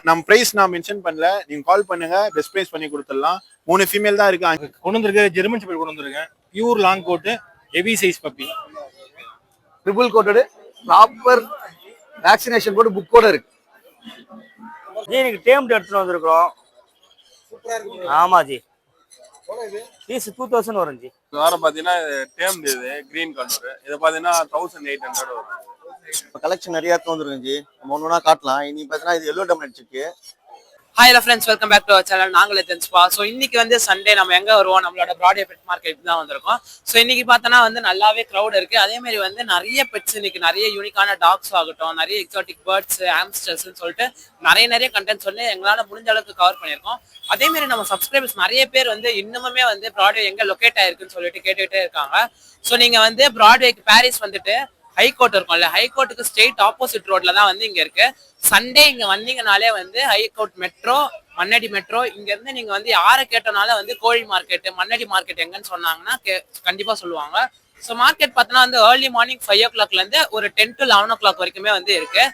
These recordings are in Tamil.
நம்ம பிரைஸ் நான் மென்ஷன் பண்ணல, நீங்க கால் பண்ணுங்க, பெஸ்ட் பிரைஸ் பண்ணி கொடுத்துடலாம். 3 ஃபீமேல் தான் இருக்கு. கொண்டு வந்திருக்க ஜெர்மன் ஷெப்பர்ட் கொண்டு வந்திருக்கேன். Pure long coat, heavy size puppy. Triple coated, proper vaccination போட்டு புக்கோட இருக்கு. ஜி இன்னைக்கு டேம்ட் எடுத்துட்டு வந்திருக்கோம். ஆமா ஜி. ஃபீஸ் 2000 வரும் ஜி. வாரம் பாத்தீங்கன்னா டேம்ட் இது கிரீன் கலர். இது பாத்தீங்கன்னா 1800 வரும். கலெக்ஷன் நிறைய வந்துருக்கு ஜி. நம்ம ஒண்ணா காட்டலாம். இன்னைக்கு பாத்தீங்கன்னா இது எல்லோ டம்ளர் இருக்கு. Hi hello friends, welcome back to our channel. நாங்களே தெரிஞ்சுப்பா. ஸோ இன்னைக்கு வந்து சண்டே நம்ம எங்கே வருவோம், நம்மளோட பிராட்வே பெட் மார்க்கெட் தான் வந்திருக்கோம். ஸோ இன்னைக்கு பார்த்தோன்னா வந்து நல்லாவே க்ரௌட் இருக்கு. அதேமாதிரி வந்து நிறைய பெட்ஸ் இன்னைக்கு நிறைய யூனிக்கான டாக்ஸ் ஆகட்டும், நிறைய எக்ஸாட்டிக் பேர்ட்ஸ், ஆம்ஸ்டர்ஸ்ன்னு சொல்லிட்டு நிறைய கண்டென்ட்ஸ் வந்து எங்களால் முடிஞ்ச அளவுக்கு கவர் பண்ணியிருக்கோம். அதேமாரி நம்ம சப்ஸ்கிரைபர்ஸ் நிறைய பேர் வந்து இன்னுமே வந்து பிராட்வே எங்கே லொக்கேட் ஆயிருக்குன்னு சொல்லிட்டு கேட்டுக்கிட்டே இருக்காங்க. ஸோ நீங்கள் வந்து பிராட்வேக்கு பாரிஸ் வந்துட்டு ஹைகோர்ட் இருக்கும்ல, ஹைகோர்ட்டுக்கு ஸ்ட்ரெயிட் ஆப்போசிட் ரோட்ல தான் வந்து இங்க இருக்கு. சண்டே இங்க வந்தீங்கனாலே வந்து ஹைகோர்ட் மெட்ரோ, மண்ணடி மெட்ரோ, இங்க இருந்து நீங்க வந்து யாரை கேட்டனால வந்து கோழி மார்க்கெட், மண்ணடி மார்க்கெட் எங்கன்னு சொன்னாங்கன்னா கண்டிப்பா சொல்லுவாங்க. ஸோ மார்க்கெட் பார்த்தோன்னா வந்து ஏர்லி மார்னிங் 5 o'clockல இருந்து ஒரு 10 to 11 o'clock வரைக்குமே வந்து இருக்கு.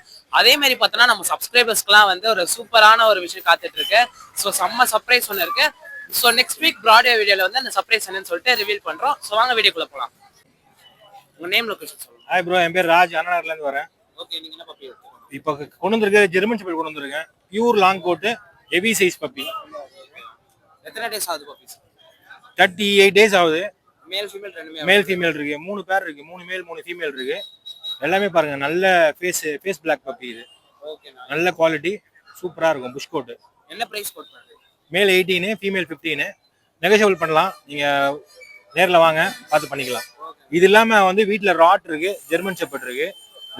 அதே மாதிரி பார்த்தோன்னா நம்ம சப்ஸ்கிரைபர்ஸ்க்குலாம் வந்து ஒரு சூப்பரான ஒரு விஷயம் காத்துட்டு இருக்கு. ஸோ செம்ம சர்ப்ரைஸ் ஒன்று இருக்கு. ஸோ நெக்ஸ்ட் வீக் பிராட்வே வீடியோல வந்து அந்த சர்ப்ரைஸ் என்னன்னு சொல்லிட்டு ரிவீல் பண்றோம். ஸோ வாங்க வீடியோக்குள்ள போகலாம். உங்க நேம் லொகேஷன் சொல்லுங்க. ஹாய் ப்ரோ, என் பேர் ராஜ், அண்ணாநகர்ல இருந்து வரேன். ஓகே, நீங்க என்ன பப்பி எடுத்துக்கோங்க? இப்போ கொண்டு வந்திருக்க ஜெர்மன் ஷெப்பர்ட் கொண்டு வந்திருக்கேன். Pure long coat, heavy size puppy. எத்தனை டேஸ் ஆகுது பப்பீஸ்? 38 days ஆகுது. மேல் ஃபீமேல் ரெண்டுமே? மேல் ஃபீமேல் இருக்கு, 3 பேர் இருக்கு. 3 மேல் 3 ஃபீமேல் இருக்கு. எல்லாமே பாருங்க, நல்ல ஃபேஸ் பிளாக் பப்பி. இது ஓகேண்ணா, நல்ல குவாலிட்டி, சூப்பரா இருக்கும். புஷ் கோட். என்ன பிரைஸ் கோட் பண்றீங்க? மேல் 18, ஃபீமேல் 15. நெகோஷியபிள் பண்ணலாம், நீங்க நேரில் வாங்க, பார்த்து பண்ணிக்கலாம். இது இல்லாம வந்து வீட்டுல ராட் இருக்கு, ஜெர்மன் ஷெப்பர்ட் இருக்கு,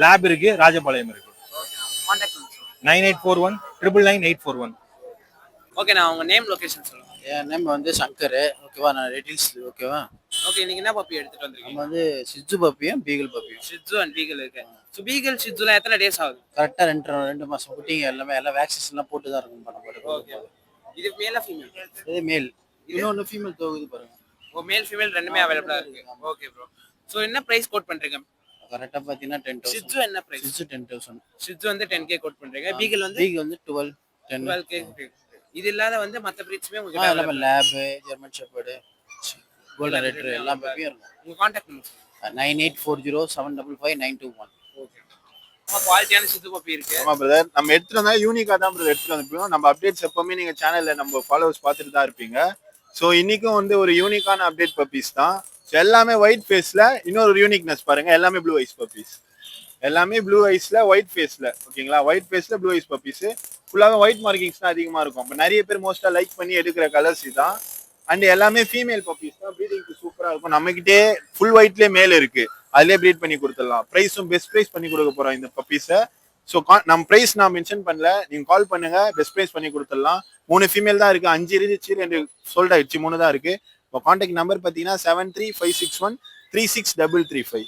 லேப் இருக்கு, ராஜபாளையம் இருக்கு. 9841 999 ஓகே, நான் உங்க நேம் லொகேஷன் சொல்லுங்க. என் நேம் வந்து சங்கர். ஓகேவா, நான் ரெட்டில்ஸ். ஓகேவா. ஓகே, நீங்க என்ன பப்பி எடுத்துட்டு வந்திருக்கீங்க? நம்ம வந்து சிட்ஜு பப்பியும் பீகிள் பப்பியும். ஷிட்ஜு அண்ட் பீகிள் இருக்கு. ஸோ பீகிள் ஷிட்ஜுலாம் எத்தனை டேஸ் ஆகுது? கரெக்டா 2 மாசம் குட்டிங்க. எல்லாம் வேக்சினேஷன் எல்லாம் போட்டு தான் இருக்கும். பண்ண போட்டு. ஓகே, இது மேலா ஃபீமேல்? இது மேல். இன்னொன்னு ஃபீமேல் தோகுது பாருங்க. ஓ, மேல் ஃபீமேல் ரெண்டுமே அவைலபிளா இருக்கு. Okay bro. ஸோ என்ன பிரைஸ் கோட் பண்றீங்க? கரெக்டா பாத்தீங்கன்னா 10,000. ஷிட்ஜு என்ன பிரைஸ்? சிட்ஜு 10,000. ஷிட்ஜு வந்து 10K கோட் பண்றீங்க. பீகிள் வந்து 12K. இது இல்லாத வந்து மற்ற பிரீட்ஸ்மே உங்களுக்கு எல்லாமே lab, German shepherd, golden retriever எல்லா பப்பியும் இருக்கும். உங்க கான்டாக்ட் நம்பர் 9840755921. ஓகே, குவாலிட்டியான ஷிட்ஜு பப்பி இருக்கு. ஆமா பிரதர், நம்ம எடுத்துட்டு வந்தா யூனிக்கா தான் பிரதர் எடுத்துட்டு வந்திருப்போம். நம்ம அப்டேட்ஸ் எப்பவுமே நீங்க சேனல்ல நம்ம ஃபாலோவர்ஸ் பார்த்துட்டு தான் இருப்பீங்க. ஸோ இன்னைக்கும் வந்து ஒரு யூனிக்கான அப்டேட் பப்பீஸ் தான். ஸோ எல்லாமே ஒயிட் ஃபேஸ்ல. இன்னொரு யூனிக்னஸ் பாருங்க, எல்லாமே ப்ளூ ஐஸ் பப்பீஸ். எல்லாமே ப்ளூ ஐஸ்ல ஒயிட் ஃபேஸ்ல. ஓகேங்களா, ஒயிட் ஃபேஸ்ல ப்ளூ ஐஸ் பப்பீஸ். ஃபுல்லாவே ஒயிட் மார்க்கிங்ஸ் தான் அதிகமா இருக்கும். இப்போ நிறைய பேர் மோஸ்டா லைக் பண்ணி எடுக்கிற கலர்ஸ் தான். அண்ட் எல்லாமே ஃபீமேல் பப்பீஸ் தான். ப்ரீடிங்க்கு சூப்பரா இருக்கும். நம்மகிட்டே ஃபுல் ஒயிட்லேயே மேல் இருக்கு, அதுலேயே ப்ரீட் பண்ணி கொடுத்துடலாம். ப்ரைஸும் பெஸ்ட் ப்ரைஸ் பண்ணி கொடுக்க போறோம் இந்த பப்பீஸை. ஸோ நம்ம ப்ரைஸ் நான் மென்ஷன் பண்ணல, நீங்க கால் பண்ணுங்க, பெஸ்ட் ப்ரைஸ் பண்ணி கொடுத்துடலாம். 3 ஃபீமேல் தான் இருக்கு, 5 இருந்துச்சு, 2 சோல்ட் ஆயிடுச்சு, 3 தான் இருக்கு. இப்போ கான்டாக்ட் நம்பர் பார்த்தீங்கன்னா 7356136335.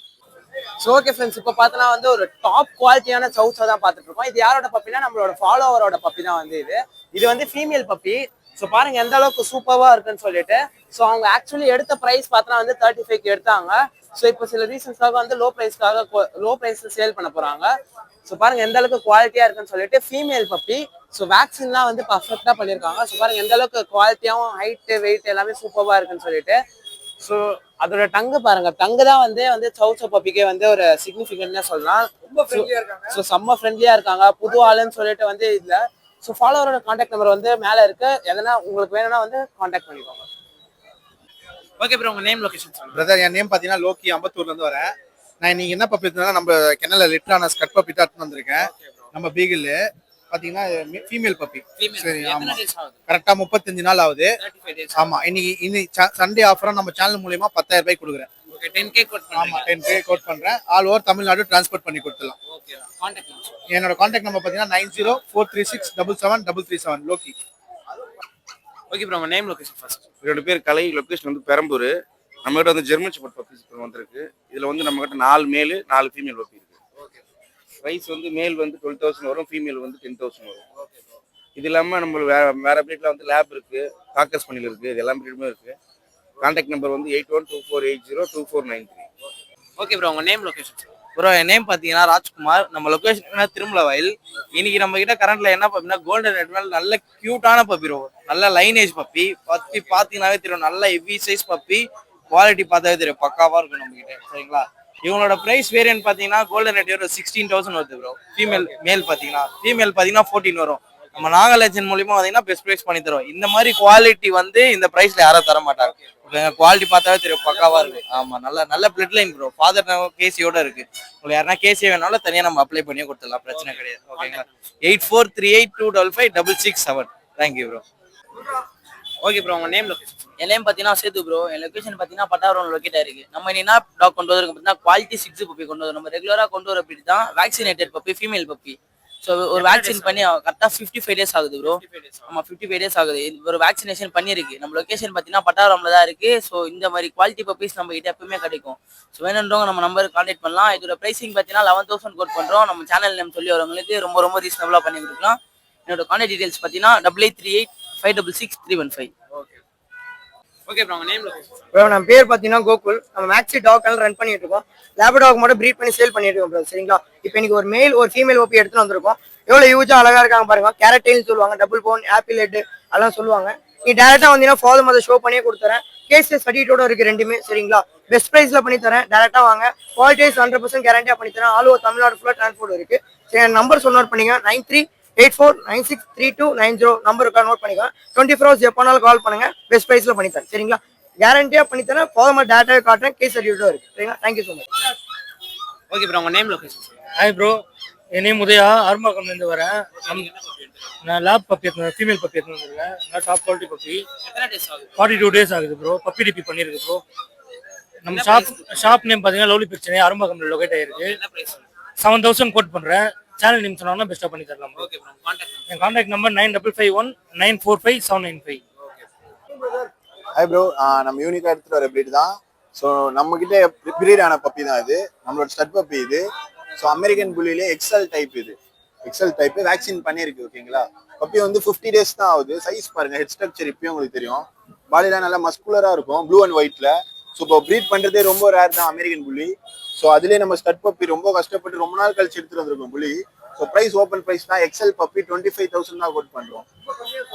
ஸோ ஓகே ஃப்ரெண்ட்ஸ், இப்போ பார்த்தோன்னா வந்து ஒரு டாப் குவாலிட்டியான சவுஸை தான் பார்த்துட்டு இருக்கோம். இது யாரோட பப்பினா நம்மளோட ஃபாலோவரோட பப்பி தான் வந்து இது வந்து ஃபீமேல் பப்பி. ஸோ பாருங்க எந்த அளவுக்கு சூப்பராக இருக்குன்னு சொல்லிட்டு. ஸோ அவங்க ஆக்சுவலி எடுத்த ப்ரைஸ் பார்த்தோன்னா வந்து 35K எடுத்தாங்க. ஸோ இப்போ சில ரீசன்ஸ்க்காக வந்து லோ ப்ரைஸ்ல சேல் பண்ண போறாங்க. ஸோ பாருங்க எந்த அளவுக்கு குவாலிட்டியா இருக்குன்னு சொல்லிட்டு. Female puppy. ஸோ வேக்சின்லாம் வந்து பர்ஃபெக்டா பண்ணியிருக்காங்க. ஸோ பாருங்க எந்த அளவுக்கு குவாலிட்டியாகவும் ஹைட்டு வெயிட் எல்லாமே சூப்பராக இருக்குன்னு சொல்லிட்டு. ஸோ அதோட டங்கு பாருங்க, டங்கு தான் வந்து சவுச்ச பப்பிக்கே வந்து ஒரு சிக்னிஃபிகன்ட்னு சொல்லலாம். ஸோ செம்ம ஃப்ரெண்ட்லியா இருக்காங்க. புது ஆளுன்னு சொல்லிட்டு வந்து இதுல. ஸோ ஃபாலோவரோட கான்டாக்ட் நம்பர் வந்து மேலே இருக்கு. எதனா உங்களுக்கு வேணும்னா வந்து கான்டாக்ட் பண்ணிக்கோங்க. ஓகே ப்ரோ, உங்க நேம் லொகேஷன் சொல்லுங்க. பிரதர், என் நேம் பாத்தீங்கன்னா லோக்கி, அம்பத்தூர்ல இருந்து வரேன். நான் இன்னைக்கு என்ன பப்பி எடுத்தா நம்ம கெனல்ல லிட்டரான ஸ்கட் பப்பி தான் வந்திருக்கேன். நம்ம பீகிள் பாத்தீங்கன்னா ஃபீமேல் பப்பி. சரி, ஆமா, கரெக்டா 35 நாள் ஆகுது. ஆமா, இன்னைக்கு சண்டே ஆஃபரா நம்ம சேனல் மூலமா 10,000 ரூபாய் கொடுக்குறேன். ஓகே, 10K கோட் பண்றீங்க? ஆமா, 10K கோட் பண்றேன். ஆல் ஓவர் தமிழ்நாடு டிரான்ஸ்போர்ட் பண்ணி கொடுத்துடலாம். Okay, contact number. என்னோட கான்டாக்ட் நம்பர் பாத்தீங்கன்னா 9043677337 லோக்கி. ஓகே ப்ரோ, உங்க நேம் லொகேஷன் ஃபர்ஸ்ட். என்னோட பேர் கலை, லொகேஷன் வந்து பெரம்பூர். நம்ம கிட்ட வந்து ஜெர்மன் ஷெப்பர்ட் பப்பீஸ் வந்திருக்கு. இதுல வந்து நம்ம கிட்ட 4 மேல் 4 ஃபீமேல் பப்பி இருக்கு. ப்ரைஸ் வந்து மேல் வந்து 12,000 வரும், ஃபீமேல் வந்து 10,000 வரும். இது இல்லாமல் நம்ம வேற பிரீட்ல வந்து லேப் இருக்கு, காக்கஸ் பணியில் இருக்கு, இது எல்லா பிரீடுமே இருக்கு. கான்டாக்ட் நம்பர் வந்து 8124802493. ஓகே ப்ரோ, உங்க நேம் லொகேஷன். ப்ரோ என் நேம் பார்த்தீங்கன்னா ராஜ்குமார். நம்ம லொக்கேஷன் திருமலை வயல். இன்னைக்கு நம்ம கிட்ட கரண்ட்ல என்ன பப்பினா கோல்டன் ரெட்ரிவர், நல்ல கியூட்டான பப்பி ப்ரோ, நல்ல லைனேஜ் பப்பி. பப்பி பார்த்தீங்கன்னாவே தெரியும், நல்ல ஹெவி சைஸ் பப்பி. குவாலிட்டி பார்த்தாவே தெரியும், பக்காவா இருக்கும் நம்ம கிட்ட. சரிங்களா? இவங்களோட பிரைஸ் வேரியன்ட் பார்த்தீங்கன்னா கோல்டன் ரெட்ரிவர் 16,000 வருது ப்ரோ. மேல் பார்த்தீங்கன்னா 14 வரும். நம்ம நாகலட்சன் மூலியமா பார்த்தீங்கன்னா பெஸ்ட் பிரைஸ் பண்ணி தரோம். இந்த மாதிரி குவாலிட்டி வந்து இந்த பிரைஸ்ல யாரும் தர மாட்டாங்க. குவாலிட்டி பார்த்தாவே தெரியும், பக்காவா இருக்கு. ஆமா, நல்ல பிளட் லைன் ப்ரோ. ஃபாதர் கேசியோட இருக்கு. உங்களுக்கு யாருன்னா கேசி வேணாலும் தனியா நம்ம அப்ளை பண்ணி கொடுத்துடலாம், பிரச்சனை கிடையாது. ஓகேங்களா? 8438255667. Thank you bro. ஓகே ப்ரோ, உங்க நேம் லொகேஷன்? என் நேம் பார்த்தீங்கன்னா சேது ப்ரோ. என் லொகேஷன் பார்த்தீங்கன்னா பட்டாவரம் லொக்கேட் ஆயிருக்கு. நம்ம என்ன டாக் கொண்டு வந்திருக்கோம் பார்த்தீங்கன்னா குவாலிட்டி 6 பப்பி கொண்டு வரும். நம்ம ரெகுலராக கொண்டு வர பப்பி தான் vaccinated puppy, female puppy. So ஒரு வேக்சின் பண்ணி கரெக்டாக 55 days ஆகுது ப்ரோ. ஆமாம், 55 days ஆகுது. ஒரு வேக்சினேஷன் பண்ணியிருக்கு. நம்ம லொகேஷன் பார்த்தீங்கன்னா பட்டாவரம்ல தான் இருக்கு. ஸோ இந்த மாதிரி குவாலிட்டி பப்பீஸ் நம்ம கிட்ட எப்பவுமே கிடைக்கும். ஸோ வேணுன்றவங்க நம்ம நம்பருக்கு கான்டாக்ட் பண்ணலாம். இதோட ப்ரைசிங் பார்த்தீங்கன்னா 11,000 கோட் பண்ணுறோம். நம்ம சேனல் நேம் சொல்லி வரவங்களுக்கு ரொம்ப ரீசனபிளாக பண்ணி கொடுக்கலாம். என்னோட கான்டாக்ட் டீடைல்ஸ் பார்த்தீங்கன்னா 8838566315. ஓகே ப்ரோ, உங்க நேம் லொகேஷன்? ப்ரோ நம்ம பேர் பார்த்தீங்கன்னா கோகுல். நம்ம மேக்ஸி டாக் எல்லாம் ரன் பண்ணிட்டு இருக்கோம். லேபர் டாக் மட்டும் ப்ரீட் பண்ணி சேல் பண்ணிட்டு இருக்கோம் ப்ரோ. சரிங்களா? இப்போ இன்னைக்கு ஒரு மேல் ஒரு ஃபீமேல் ஓப்பி எடுத்துட்டு வந்திருக்கோம். எவ்வளோ யூஜா அழகா இருக்காங்க பாருங்க. கேரட்டைல்னு சொல்லுவாங்க, டபுள் போன், ஆப்பிள் ஹெட் அதெல்லாம் சொல்லுவாங்க. நீ டேரக்டா வந்தீங்கன்னா ஃபாலோ அதை ஷோ பண்ணியே கொடுத்துறேன். கேஸ் சர்டிஃபிகேட்டோட இருக்கு ரெண்டுமே. சரிங்களா? பெஸ்ட் ப்ரைஸ்ல பண்ணி தரேன். டேரக்டா வாங்க. குவாலிட்டிஸ் 100% கேரண்டியா பண்ணி தரேன். ஆல் ஓவர் தமிழ்நாடு ஃபுல்லாக டிரான்ஸ்போர்ட் இருக்கு. சரி, நம்பர் சொன்னோட் பண்ணிங்க 9384963290 நம்பருக்கு நோட் பண்ணிக்கலாம். 24 hours எப்போனாலும் கால் பண்ணுங்க. பெஸ்ட் ப்ரைஸ்ல பண்ணி தரேன். சரிங்களா? கேரண்டியா பண்ணி தரேன். ஃபார்மர் டேட்டாவே காட்டுறேன். கேஸ் சர்டிஃபிகேட்டும் இருக்கு. சரிங்களா? Thank you so much. Okay bro, உங்க நேம் லொகேஷன்? ஹாய் ப்ரோ, என் நேம் உதயா. அரும்பாக்கம்லேருந்து வரேன். நான் லேப் பப்பி ஃபீமேல் பப்பி எடுத்து வந்துருக்கேன். நான் டாப் குவாலிட்டி பப்பி. எத்தனை டேஸ் ஆகுது? 42 days ஆகுது ப்ரோ. பப்பி ரிப்பி பண்ணியிருக்கு ப்ரோ. நம்ம ஷாப் நேம் பார்த்தீங்கன்னா லவ்லி பிரச்சனை அரும்பாக்கம்ல லொகேட் ஆயிருக்கு. 7,000 கோட் பண்ணுறேன். சேனல் நேம் சொன்னாங்கன்னா பெஸ்ட்டாக பண்ணி தரலாம் ப்ரோ. என் கான்டாக்ட் நம்பர் 9551945795. ஹாய் ப்ரோ, நம்ம யூனிக்காக எடுத்துகிட்டு வர பிரீட் தான். ஸோ நம்மக்கிட்ட பிரீட் ஆன பப்பி தான் இது. நம்மளோட ஸ்டட் பப்பி இது. ஸோ அமெரிக்கன் புல்லிலே எக்ஸல் டைப் இது. எக்ஸல் டைப்பு வேக்சின் பண்ணியிருக்கு. ஓகேங்களா? பப்பி வந்து 50 days தான் ஆகுது. சைஸ் பாருங்க, ஹெட் ஸ்ட்ரக்சர் இப்பயும் உங்களுக்கு தெரியும். பாடிலாம் நல்லா மஸ்குலராக இருக்கும், ப்ளூ அண்ட் ஒயிட்ல. ஸோ இப்போ ப்ரீட் பண்ணுறதே ரொம்ப ரேர் தான் அமெரிக்கன் புள்ளி. ஸோ அதுலேயே நம்ம ஸ்டட் பப்பி ரொம்ப கஷ்டப்பட்டு ரொம்ப நாள் கழிச்சு எடுத்துகிட்டு வந்திருக்கோம் புள்ளி. ஸோ ப்ரைஸ் ஓப்பன் ப்ரைஸ் தான். எக்ஸல் பப்பி 25,000 தான் கோட் பண்ணுறோம்.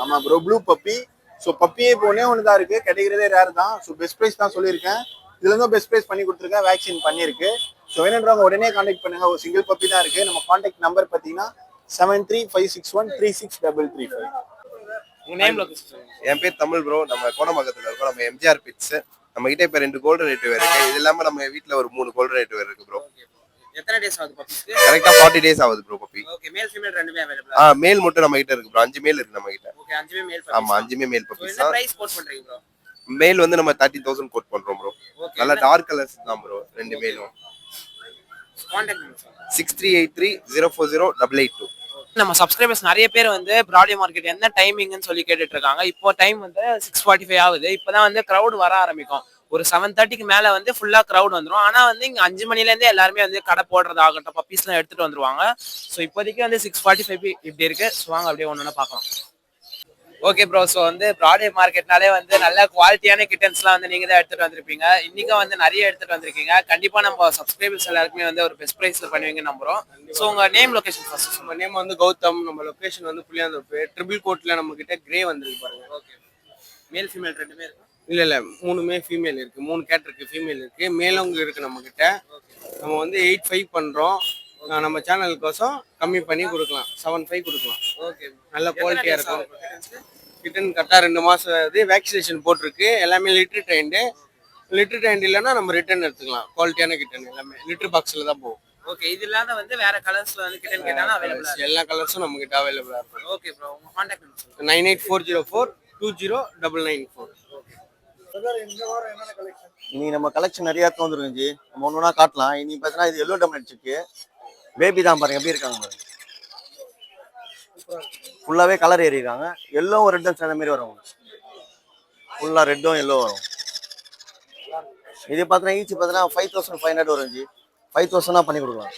ஆமாம் ப்ரோ, ப்ளூ பப்பி. ஸோ பப்பியே இப்போ ஒன்று தான் இருக்குது, கிடைக்கிறதே ரேர் தான். ஸோ பெஸ்ட் ப்ரைஸ் தான் சொல்லியிருக்கேன். இதுலேருந்து பெஸ்ட் ப்ரைஸ் பண்ணி கொடுத்துருக்கேன், வேக்சின் பண்ணியிருக்கு. ஸோ வேணுன்றவங்க உடனே கான்டாக்ட் பண்ணுங்க. ஒரு சிங்கிள் பப்பி தான் இருக்குது. நம்ம கான்டாக்ட் நம்பர் பார்த்தீங்கன்னா 7356136335. உங்க நேம் லொகேஷன்? என் பேர் தமிழ் ப்ரோ. நம்ம கோடம்பாக்கத்தில் இருக்கோம். நம்ம எம்ஜிஆர் பிட்ஸ். நம்ம கிட்ட இப்போ 2 கோல்டன் ரெட்ரிவர் இருக்கு. இது இல்லாம நம்ம வீட்டில் ஒரு 3 கோல்டன் ரெட்ரிவர் இருக்கு ப்ரோ. எத்தனை டேஸ் ஆகுது பப்பிக்கு? கரெக்டா 40 days ஆகுது bro puppy. Okay, male female ரெண்டுமே அவேலபிளா? மேல் மட்டும் நம்ம கிட்ட இருக்கு ப்ரோ. 5 மேல் இருக்கு நம்ம கிட்ட. Okay, 5மே male puppy. ஆமா, 5மே மேல் பப்பி என்ன தான். பிரைஸ் கோட் பண்றீங்க ப்ரோ? மேல் வந்து நம்ம 30,000 கோட் பண்றோம் ப்ரோ. நல்ல டார்க் கலர்ஸ் தான் ப்ரோ ரெண்டு மேலும். Contact number 6383040882. நம்ம சப்ஸ்கிரைபர்ஸ் நிறைய பேர் வந்து பிராட்வே மார்க்கெட் என்ன டைமிங்னு சொல்லி கேட்டுட்டு இருக்காங்க. இப்போ டைம் வந்து 6:45 ஆகுது. இப்போதான் வந்து கிரௌட் வர ஆரம்பிக்கும். ஒரு 7:30க்கு மேல வந்து ஃபுல்லா கிரௌட் வந்துடும். ஆனா வந்து இங்க 5 மணில இருந்தே எல்லாருமே வந்து கடை போடுறதாகட்டும், பப்பீஸ் எல்லாம் எடுத்துட்டு வந்துருவாங்க. ஸோ இப்போதைக்கு வந்து 6:45 இப்படி இருக்கு. ஸோ வாங்க அப்படியே ஒன்று பார்க்கலாம். ஓகே ப்ரோ, ஸோ வந்து பிராட்வே மார்க்கெட்னாலே வந்து நல்ல குவாலிட்டியான கிட்டன்ஸ்லாம் வந்து நீங்க தான் எடுத்துட்டு வந்திருப்பீங்க. இன்னைக்கும் வந்து நிறைய எடுத்துட்டு வந்திருக்கீங்க. கண்டிப்பா நம்ம சப்ஸ்கிரைபர்ஸ் எல்லாருக்குமே வந்து ஒரு பெஸ்ட் பிரைஸ்ல பண்ணுவீங்கன்னு நம்புறோம். ஸோ உங்க நேம் லொகேஷன் ஃபர்ஸ்ட்? நம்ம நேம் வந்து கௌதம். நம்ம லொகேஷன் வந்து புளியாந்தோப்பு ட்ரிபிள் கோட்ல நம்ம கிட்ட கிரே வந்துருக்கு பாருங்க. ஓகே, மேல் ஃபீமேல் ரெண்டுமே இருக்கு? இல்ல 3மே ஃபீமேல் இருக்கு. 3 கேட் இருக்கு, ஃபீமேல் இருக்கு, மேலும் இருக்கு நம்ம கிட்ட. நம்ம வந்து 8.5 பண்றோம். நம்ம சேனலுக்கோசம் கம்மி பண்ணி கொடுக்கலாம், 7.5 கொடுக்கலாம். ஓகே, நல்ல குவாலிட்டியா இருக்கும். கிட்டன் கரெக்டாக 2 மாசம் ஆகுது. வேக்சினேஷன் போட்டிருக்கு. எல்லாமே லிட்டர் ட்ரைண்டு இல்லைன்னா நம்ம ரிட்டர்ன் எடுத்துக்கலாம். குவாலிட்டியான கிட்டன் எல்லாமே லிட்டர் பாக்ஸில் தான் போகும். ஓகே, இது இல்லாத வந்து வேற கலர்ஸ்ல வந்து கிட்டன் கேட்டாலும் அவைலபிளா இருக்கு? எல்லா கலர்ஸும் நம்ம கிட்ட அவைலபிளா இருக்கும். ஓகே ப்ரோ, உங்க கான்டாக்ட் நம்பர் சொல்லுங்க. 9840420994. இனி நம்ம கலெக்ஷன் நிறைய வந்துருக்குஞ்சி. நம்ம ஒன்று ஒன்றா காட்டலாம். இனி பார்த்தீங்கன்னா இது எல்லோ டம் அடிச்சிருக்கு. பேபி தான் பாருங்க எப்படி இருக்காங்க பாருங்க. ஃபுல்லாகவே கலர் ஏறிடுறாங்க. எல்லோவும் ரெட்டும் சேர்ந்த மாதிரி வரும். ஃபுல்லாக ரெட்டும் எல்லோ வரும். இது பார்த்தீங்கன்னா ஈச் பார்த்தீங்கன்னா 5,500 வரும்ஜி. 5,000 பண்ணி கொடுக்கலாம்.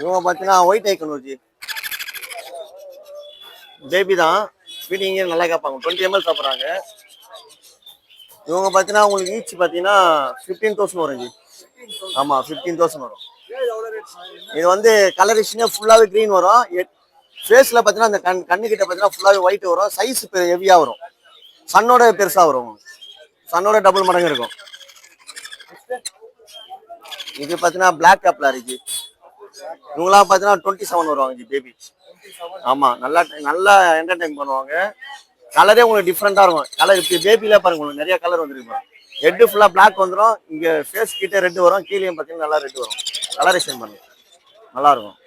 இவங்க பார்த்தீங்கன்னா ஒயிட் ஐக்கன் வச்சு பேபி தான். ஃபீடிங்கே நல்லா கேட்பாங்க. 20 ml சாப்பிட்றாங்க. இவங்க பார்த்தீங்கன்னா உங்களுக்கு ஈச் பார்த்தீங்கன்னா 15,000 வரும் ஜி. ஆமாம் 15,000 வரும். இது வந்து கலரேஷனே ஃபுல்லாகவே க்ரீன் வரும். ஃபேஸில் பார்த்தீங்கன்னா அந்த கண்ணுக்கிட்ட பார்த்தீங்கன்னா ஃபுல்லாகவே ஒயிட் வரும். சைஸ் ஹெவியாக வரும். சன்னோட பெருசாக வரும். சன்னோட டபுள் மடங்கு இருக்கும். இது பார்த்தீங்கன்னா பிளாக் கேப்லர் ஜி. இவங்களாம் பார்த்தீங்கன்னா 27 வருவாங்க ஜி பேபி. ஆமாம் நல்லா என்டர்டைன் பண்ணுவாங்க. கலரே உங்களுக்கு டிஃப்ரெண்ட்டாக இருக்கும். கலர் இப்போ பேபியில் பாருங்க உங்களுக்கு நிறைய கலர் வந்துருக்கு பாருங்க. ஹெட்டு ஃபுல்லாக பிளாக் வந்துடும். இங்கே ஃபேஸ் கிட்டே ரெட்டு வரும். கீழேயும் பார்த்தீங்கன்னா நல்லா ரெட்டு வரும். கலரேஷன் பண்ணுங்க நல்லா இருக்கும்.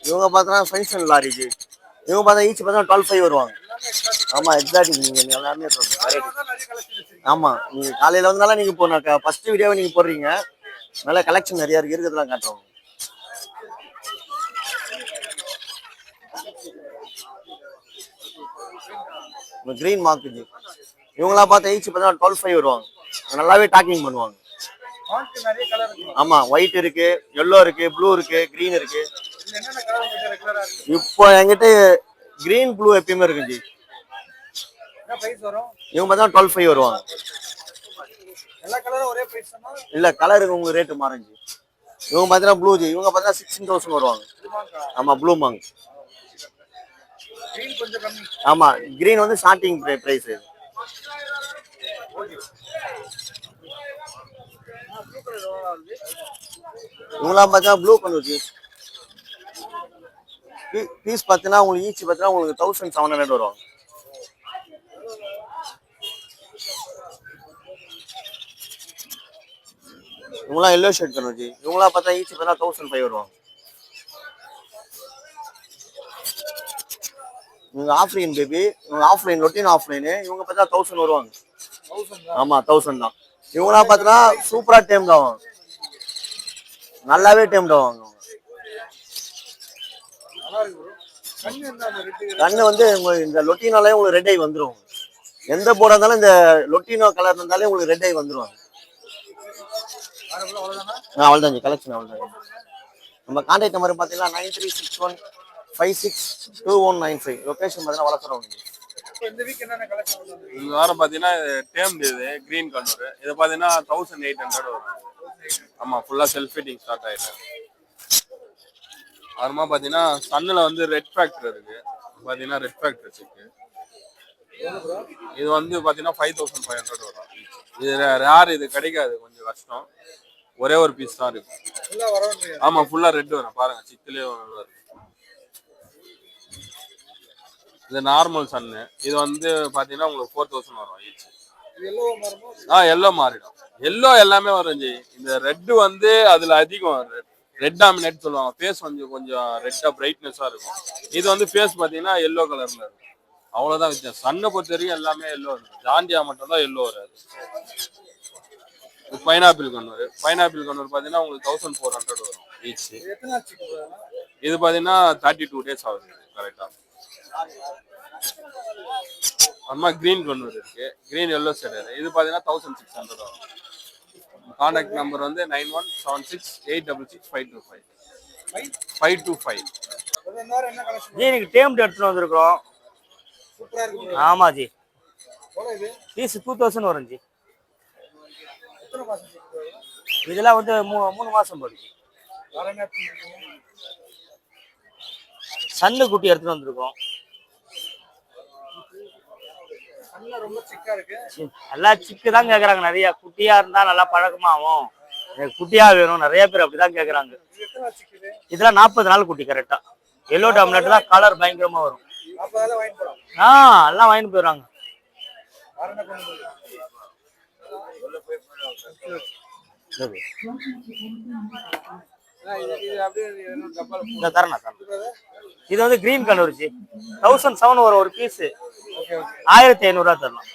இவங்க பார்த்தோன்னா ஃபங்க்ஷன் லாரி ஜி. இவங்க பார்த்தா ஈச் பார்த்தா 12,500 வருவாங்க. ஆமாம் எக்ஸாக்ட் நீங்கள் எல்லாமே சொல்லுங்கள். ஆமாம் நீங்கள் காலையில் வந்தாலும் நீங்கள் இப்போ நான் ஃபஸ்ட்டு வீடியோவை நீங்கள் போடுறீங்க. நல்ல கலெக்ஷன் நிறையா இருக்கிறதுலாம் காட்டுறோம். Green mark G. இவங்களா பார்த்தா ஈச் பார்த்தா 12,500 வருவாங்க. நல்லாவே டாக்கிங் பண்ணுவாங்க. ஆமாம் ஒயிட் இருக்கு, எல்லோ இருக்கு, ப்ளூ இருக்கு, கிரீன் இருக்கு. இப்போ என்கிட்ட கிரீன் ப்ளூ எப்பயுமே இருக்கு ஜி. இவங்க பார்த்தா 12,500 வருவாங்க. இல்ல கலருக்கு உங்க ரேட்டு மாறும் ஜி. இவங்க பார்த்தா ப்ளூ ஜி. இவங்க பார்த்தா 16,000 வருவாங்க. ஆமா ப்ளூ மாங். ஆமா கிரீன் வந்து ஸ்டார்டிங் பிரைஸ். இவங்களாம் பார்த்தா ப்ளூ கலர் ஜி. பீஸ் பார்த்தீங்கன்னா உங்களுக்கு ஈச் பார்த்தீங்கன்னா உங்களுக்கு 1,700 வருவாங்க. இவங்களாம் எல்லோ ஷர்ட் கலர் ஜி. இவங்களாம் பார்த்தா ஈச் பார்த்தா 1,500 வருவாங்க. இவங்க ஆஃப்லைன் பேபி. இவங்க ஆஃப்லைன் ரொட்டீன் ஆஃப்லைனு. இவங்க பார்த்தா 1,000 வருவாங்க. ஆமா 1,000 தான். இவங்களாம் பார்த்தீங்கன்னா சூப்பரா டேம்ட் ஆவாங்க. நல்லாவே டேம்ட் ஆவாங்க. கண்ணு வந்து இந்த லொட்டினாலே உங்களுக்கு ரெட் ஐ வந்துடும். எந்த போர்டா இருந்தாலும் இந்த லொட்டினோ கலர் இருந்தாலே உங்களுக்கு ரெட் ஐ வந்துடும். அவ்வளோதான் கலெக்ஷன் அவ்வளோதான். நம்ம கான்டாக்ட் நம்பர் பார்த்தீங்கன்னா 9361562195. லொகேஷன் பார்த்தீங்கன்னா வளர்க்குறோம். இந்த வாரம் பார்த்தீங்கன்னா டேம்டு இது கிரீன் கலர். இது பார்த்தீங்கன்னா 1,800 வரும். ஆமாம் ஃபுல்லாக செல்ஃப் ஃபிட்டிங் ஸ்டார்ட் ஆகிட்டு. அப்புறமா பார்த்தீங்கன்னா சன்னில் வந்து ரெட் ஃபேக்டர் இருக்கு. பார்த்தீங்கன்னா ரெட் ஃபேக்டர் இருக்கு. இது வந்து பார்த்தீங்கன்னா 5,500 வரும். இது ரேர், இது கிடைக்காது, கொஞ்சம் கஷ்டம். ஒரே ஒரு பீஸ் தான் இருக்கு. ஆமாம் ஃபுல்லாக ரெட் வரும் பாருங்க. சித்திலே வரும். இது நார்மல் சன்னு. இது வந்து பார்த்தீங்கன்னா உங்களுக்கு 4,000 வரும் ஈச். எல்லோ மாறிடும். எல்லோ எல்லாமே வரும் ஜி. இந்த ரெட்டு வந்து அதில் அதிகம் ரெட் டாமினேட் சொல்லுவாங்க. ஃபேஸ் வந்து கொஞ்சம் ரெட்டாக பிரைட்னஸாக இருக்கும். இது வந்து ஃபேஸ் பார்த்தீங்கன்னா எல்லோ கலரில் இருக்கும். அவ்வளோதான் வித்தியாசம். சன்னை பொறுத்த வரைக்கும் எல்லாமே எல்லோ இருக்கும். ஜாண்டியா மட்டும் தான் எல்லோ வராது. பைனாப்பிள் கண்ணூர். பைனாப்பிள் கண்ணூர் பார்த்தீங்கன்னா உங்களுக்கு 1,400 வரும் ஈச். இது பார்த்தீங்கன்னா 32 days ஆகுது கரெக்டாக. அம்மா கிரீன் கண்ணூர் இருக்கு. Green yellow cedar. இது பார்த்தீங்கன்னா 1,600 வரும். கான்டாக்ட் நம்பர் வந்து 9176866525 525. ஜி இன்னைக்கு டேம்ட் எடுத்துட்டு வந்திருக்கிறோம். ஆமா ஜி. பீஸ் 2,000 வரும் ஜி. இதெல்லாம் வந்து 3 மாசம் போடுச்சு. சன்னு குட்டி எடுத்துட்டு வந்திருக்கோம். நல்லா சிக்கு தான் கேக்குறாங்க. நிறைய குட்டியா இருந்தா நல்லா பழக்கமாகும். குட்டியா வேணும் நிறைய பேர் அப்படிதான் கேக்குறாங்க. இதெல்லாம் 40 நாள் குட்டி கரெக்டா. எல்லோ டாமினேட் தான் கலர் பயங்கரமா வரும். எல்லாம் வாங்கிட்டு போயிடுறாங்க. இது வந்து கிரீன் கலர் ஜி. 1,700 வரும் ஒரு பீஸ். 1,500 தரலாம்.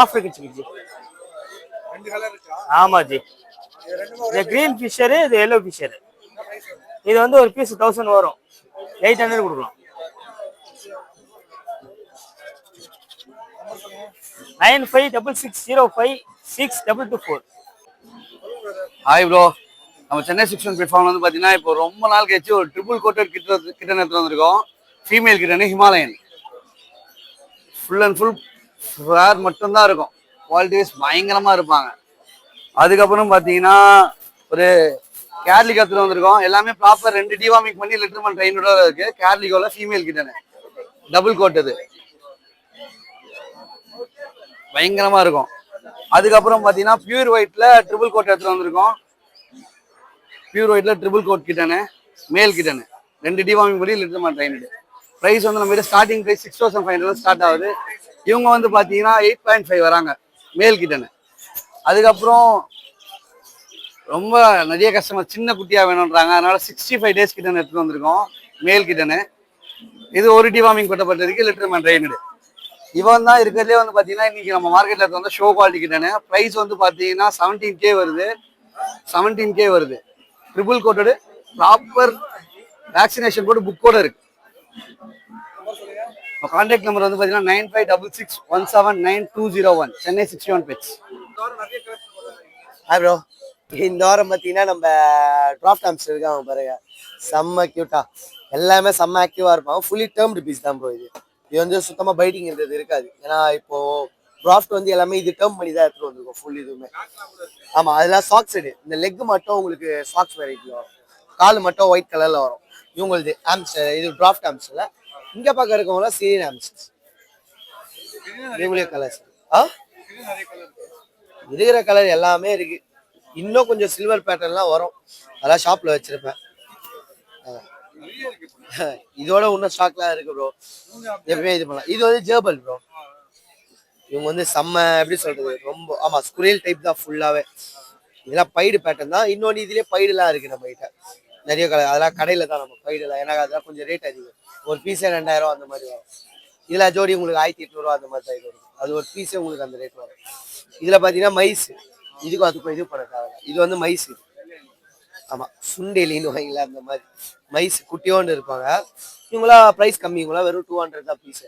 African chicken G. ஆமா ஜி. இது கிரீன் ஃபிஷரு, இது எல்லோ ஃபிஷரு. இது வந்து ஒரு பீஸ் 1,000 வரும். 800 கொடுக்கலாம். 9566056224. ஹாய் ப்ரோ, நம்ம சென்னை 61 பிளாட்ஃபார்ம்ல வந்து பார்த்தீங்கன்னா இப்போ ரொம்ப நாள் கழிச்சு ஒரு ட்ரிபிள் கோட்டட் கிட்ட எடுத்து வந்திருக்கோம். ஃபீமேல் கிட்டனு Himalayan full and full fur மட்டும்தான் இருக்கும். குவாலிட்டி வைஸ் பயங்கரமாக இருப்பாங்க. அதுக்கப்புறம் பார்த்தீங்கன்னா ஒரு கேர்லிகோ எடுத்துட்டு வந்திருக்கோம். எல்லாமே ப்ராப்பர் 2 டிவார்மிங் பண்ணி லிட்டர்மன் ட்ரெயினோட இருக்கு. கேர்லிகோல ஃபீமேல் கிட்டனு டபுள் கோட் இது பயங்கரமா இருக்கும். அதுக்கப்புறம் பார்த்தீங்கன்னா பியூர் ஒயிட்ல ட்ரிபிள் கோட் எடுத்துட்டு வந்திருக்கோம். பியூர் ஒயிட்ல ட்ரிபிள் கோட் கிட்டனு மேல் கிட்டனு 2 டிவார்மிங் பண்ணி லிட்டர்மன் ட்ரெயினோட. ப்ரைஸ் வந்து நம்ம ஸ்டார்டிங் ப்ரைஸ் 6500 ஸ்டார்ட் ஆகுது. இவங்க வந்து பார்த்தீங்கன்னா 8.5 வராங்க மேல் கிட்டனு. அதுக்கப்புறம் ரொம்ப நிறைய கஸ்டமர் சின்ன குட்டியாக வேணுன்றாங்க, அதனால 65 டேஸ் கிட்டனு எடுத்துட்டு வந்திருக்கோம் மேல் கிட்டனு. இது ஒரு டிவார்மிங் பட்டப்பட்டிருக்கு லிட்டர்மன் ட்ரெயினடு. இவன் தான் இருக்கிறதுலே வந்து பார்த்தீங்கன்னா இன்னைக்கு நம்ம மார்க்கெட்ல இருக்க வந்து ஷோ குவாலிட்டி கிட்டனு. ப்ரைஸ் வந்து பார்த்தீங்கன்னா 17K வருது. 17K வருது. ட்ரிபிள் கோட்டடு ப்ராப்பர் வேக்சினேஷன் போட்டு புக்கோட இருக்கு. கான்டாக்ட் நம்பர் வந்து பார்த்தீங்கன்னா 9566179201 சென்னை 61 பெட்ஸ். ஹாய் ப்ரோ, இந்த வாரம் பார்த்தீங்கன்னா நம்ம டிராஃப்ட் ஆம்ஸ் இருக்காங்க பாருங்க, செம்ம கியூட்டா, எல்லாமே செம்ம ஆக்டிவாக இருப்பாங்க. ஃபுல்லி டேர்ம்டு பீஸ் தான் ப்ரோ. இது வந்து சுத்தமாக பைட்டிங் இருக்காது. ஏன்னா இப்போ டிராஃப்ட் வந்து எல்லாமே இது டேர்ம் பண்ணி தான் எடுத்துகிட்டு வந்துருக்கோம் ஃபுல் இதுவுமே. ஆமாம், அதெல்லாம் சாக்ஸ் இந்த லெக் மட்டும் உங்களுக்கு சாக்ஸ் வெரைட்டியில் வரும், கால் மட்டும் ஒயிட் கலரில் வரும். இவங்களுக்கு ஆம்ஸ் இது டிராஃப்ட் ஆம்ஸில். இங்கே பார்க்க இருக்கவங்களாம் சீரியன் ஆம்ஸ் இவங்களே கலர்ஸ் இருக்கிற கலர் எல்லாமே இருக்கு. இன்னும் கொஞ்சம் சில்வர் பேட்டர்ன்லாம் வரும், அதெல்லாம் ஷாப்ல வச்சிருப்பேன். இதோட இன்னும் ஸ்டாக்லாம் இருக்கு ப்ரோ, எப்பவுமே இது பண்ணலாம். இது வந்து ஜேர்பல் ப்ரோ. இவங்க வந்து செம்ம எப்படி சொல்றது, ரொம்ப ஆமா ஸ்குரியல் டைப் தான் ஃபுல்லாவே. இதெல்லாம் பைடு பேட்டர்ன் தான். இன்னொன்று இதுலேயே பைடுலாம் இருக்கு நம்ம கிட்ட நிறைய கலர். அதெல்லாம் கடையில தான் நம்ம பைடுலாம், ஏன்னா அதெல்லாம் கொஞ்சம் ரேட் அதிகம். ஒரு பீஸே 2000 அந்த மாதிரி வரும். இதில் ஜோடி உங்களுக்கு 1800 அந்த மாதிரி தான் இது வரும். அது ஒரு பீஸே உங்களுக்கு அந்த ரேட் வரும். இதில் பார்த்தீங்கன்னா மைஸ், இதுக்கும் அதுக்கும் இது பண்ண தேவை. இது வந்து மைஸ், ஆமாம் சுண்டெலின்னு வாங்கல அந்த மாதிரி மைஸ் குட்டியோண்டு இருப்பாங்க. இவங்களாம் ப்ரைஸ் கம்மி, இவங்களாம் வெறும் 200 தான் பீஸு.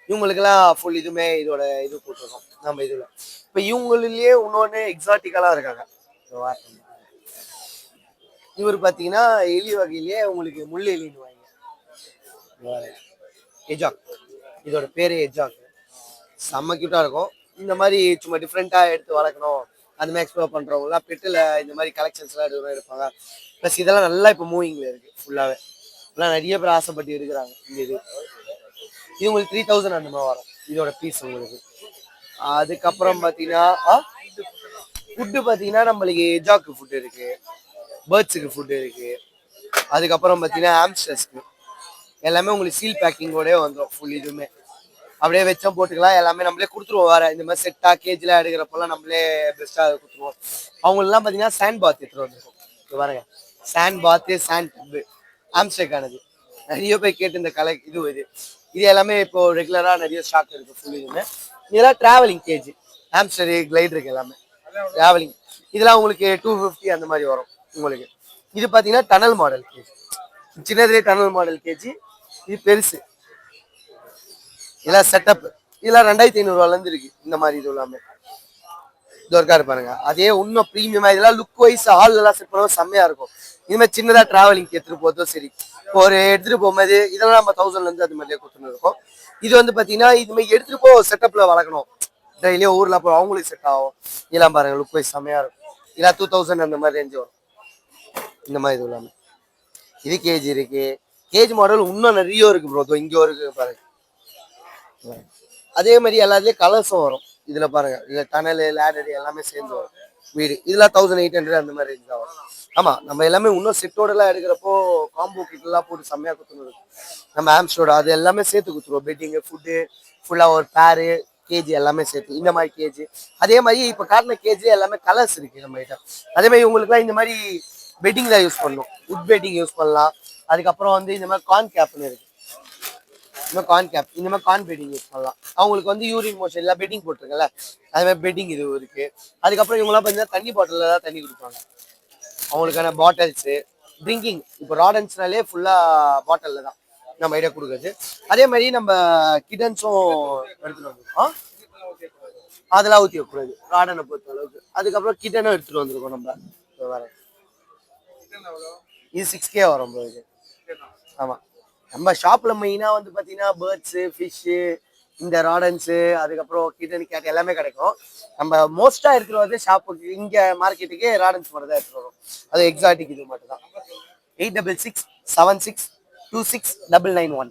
இவங்களுக்கெல்லாம் ஃபுல் இதுவுமே இதோட இது போட்டிருக்கோம் நம்ம இதில். இப்போ இவங்களிலேயே இன்னொன்று எக்ஸாட்டிக்கலாக இருக்காங்க. இவர் பார்த்தீங்கன்னா எலி வகையிலேயே உங்களுக்கு முள் எலின்னு வாங்க, எஜாக், இதோட பேரே எஜாக். செம்ம கியூட்டாக இருக்கும். இந்த மாதிரி சும்மா டிஃப்ரெண்ட்டாக எடுத்து வளர்க்கணும் அந்த மாதிரி எக்ஸ்ப்ளோர் பண்ணுறவங்களாம் பெட்டில் இந்த மாதிரி கலெக்ஷன்ஸ்லாம் எடுப்பாங்க. ப்ளஸ் இதெல்லாம் நல்லா இப்போ மூவிங்கில் இருக்குது ஃபுல்லாகவே. எல்லாம் நிறைய பேர் ஆசைப்பட்டு இருக்கிறாங்க. இது உங்களுக்கு 3000 அந்த மாதிரி வரும் இதோட பீஸ் உங்களுக்கு. அதுக்கப்புறம் பார்த்தீங்கன்னா ஃபுட்டு பார்த்தீங்கன்னா நம்மளுக்கு எஜாக்கு ஃபுட்டு இருக்குது, பேர்ட்ஸுக்கு ஃபுட்டு இருக்குது. அதுக்கப்புறம் பார்த்தீங்கன்னா ஆம்ஸ்டர்ஸ்க்கு எல்லாமே உங்களுக்கு சீல் பேக்கிங்கோடய வந்துடும் ஃபுல். இதுவுமே அப்படியே வச்சோம் போட்டுக்கலாம், எல்லாமே நம்மளே கொடுத்துருவோம். வேறு இந்த மாதிரி செட்டாக கேஜிலாம் எடுக்கிறப்பெல்லாம் நம்மளே பெஸ்ட்டாக கொடுத்துருவோம். அவங்களெலாம் பார்த்தீங்கன்னா சாண்ட் பாத் எடுத்துகிட்டு வந்துருக்கோம். இது பாருங்க, சாண்ட் பாத்து சாண்ட் டப்பு ஆம்ஸ்டர்க்கானது. நிறைய பேர் கேட்டு இந்த கலை இது எல்லாமே இப்போ ரெகுலராக நிறைய ஸ்டாக் இருக்குது ஃபுல். இதுவுமே இதெல்லாம் ட்ராவலிங் கேஜி ஆம்ஸ்டர் கிளைட் இருக்குது எல்லாமே ட்ராவலிங். இதெல்லாம் உங்களுக்கு 250 அந்த மாதிரி வரும் உங்களுக்கு. இது பார்த்தீங்கன்னா டனல் மாடல் கேஜி, சின்னதுலேயே டனல் மாடல் கேஜி. இது பெருசு, இதெல்லாம் செட்டப். இதெல்லாம் 2500 இருக்கு இந்த மாதிரி. இது எல்லாமே இது ஒர்க்கா இருப்பாருங்க. அதே இன்னும் ப்ரீமியமா இதெல்லாம் லுக் வைஸ் ஹால் எல்லாம் செட் பண்ணவும் செம்மையா இருக்கும். இது மாதிரி சின்னதா டிராவலிங் எடுத்துட்டு போதும் சரி, ஒரு எடுத்துட்டு போகும்போது இதெல்லாம் நம்ம 1000 அது மாதிரியே கொடுத்துட்டு இருக்கோம். இது வந்து பாத்தீங்கன்னா இது மாதிரி எடுத்துட்டு போ செட்டப்ல வளர்க்கணும், டெய்லியும் ஊர்ல போய் அவங்களுக்கு செட் ஆகும். இதெல்லாம் பாருங்க லுக் வைஸ் செம்மையா இருக்கும். இதெல்லாம் 2000 அந்த மாதிரி ரேஞ்சு வரும் இந்த மாதிரி. இது எல்லாமே இது கேஜி இருக்கு. கேஜி மாடல் இன்னும் நிறைய இருக்கு ப்ரோ. இங்கே இருக்கு பாருங்க. அதே மாதிரி எல்லாத்துலயும் கலர்ஸும் வரும். இதுல பாருங்க, இதுல டனல் லேடர் எல்லாமே சேர்ந்து வரும் வீடு. இதெல்லாம் 1800 அந்த மாதிரி ரேஞ்ச் தான் வரும். ஆமா, நம்ம எல்லாமே இன்னும் செட்டோட எல்லாம் எடுக்கிறப்போ காம்போ கிட் எல்லாம் போட்டு செம்மையா குத்துணும். நம்ம ஆம்ஸ்டோட அது எல்லாமே சேர்த்து குத்துருவோம். பெட்டிங்கு ஃபுட்டு ஃபுல்லா ஒரு பேரு கேஜி எல்லாமே சேர்த்து இந்த மாதிரி கேஜி. அதே மாதிரி இப்போ காட்டின கேஜி எல்லாமே கலர்ஸ் இருக்கு நம்ம கிட்ட. அதே மாதிரி உங்களுக்குலாம் இந்த மாதிரி பெட்டிங் தான் யூஸ் பண்ணணும், உட் பெட்டிங் யூஸ் பண்ணலாம். அதுக்கப்புறம் வந்து இந்த மாதிரி கார்ன் கேப்னு இருக்கு, இந்த மாதிரி கார்ன் கேப், இந்த மாதிரி கார்ன் பெட்டிங் யூஸ் பண்ணலாம். அவங்களுக்கு வந்து யூரின் மோஷன் எல்லாம் பெட்டிங் போட்டிருக்கல, அதே மாதிரி பெட்டிங் இது இருக்கு. அதுக்கப்புறம் இவங்களாம் பார்த்தீங்கன்னா தண்ணி பாட்டிலில் தான் தண்ணி கொடுப்பாங்க. அவங்களுக்கான பாட்டில்ஸு ட்ரிங்கிங் இப்போ ராடன்ஸ்னாலே ஃபுல்லாக பாட்டிலில் தான் நம்ம ஐடியா கொடுக்குறது. அதே மாதிரி நம்ம கிட்டன்ஸும் எடுத்துகிட்டு வந்துருக்கோம். அதெல்லாம் ஊற்றி வைக்கூடாது ராடனை பொறுத்த அளவுக்கு. அதுக்கப்புறம் கிட்டனும் எடுத்துகிட்டு வந்துருக்கோம் நம்ம. வரேன். இது 6K வரும் ப்ரோ இது. ஆமாம், நம்ம ஷாப்பில் மெயினாக வந்து பார்த்தீங்கன்னா பேர்ட்ஸு, ஃபிஷ்ஷு, இந்த ராடன்ஸு, அதுக்கப்புறம் கிட்டன் கேட் எல்லாமே கிடைக்கும். நம்ம மோஸ்ட்டாக இருக்கிற வந்து ஷாப்புக்கு இங்கே மார்க்கெட்டுக்கு ராடன்ஸ் மட்டும் தான் எடுத்துகிட்டு வரும். அது எக்ஸாட்டிக் இது மட்டும் தான். 8667626991.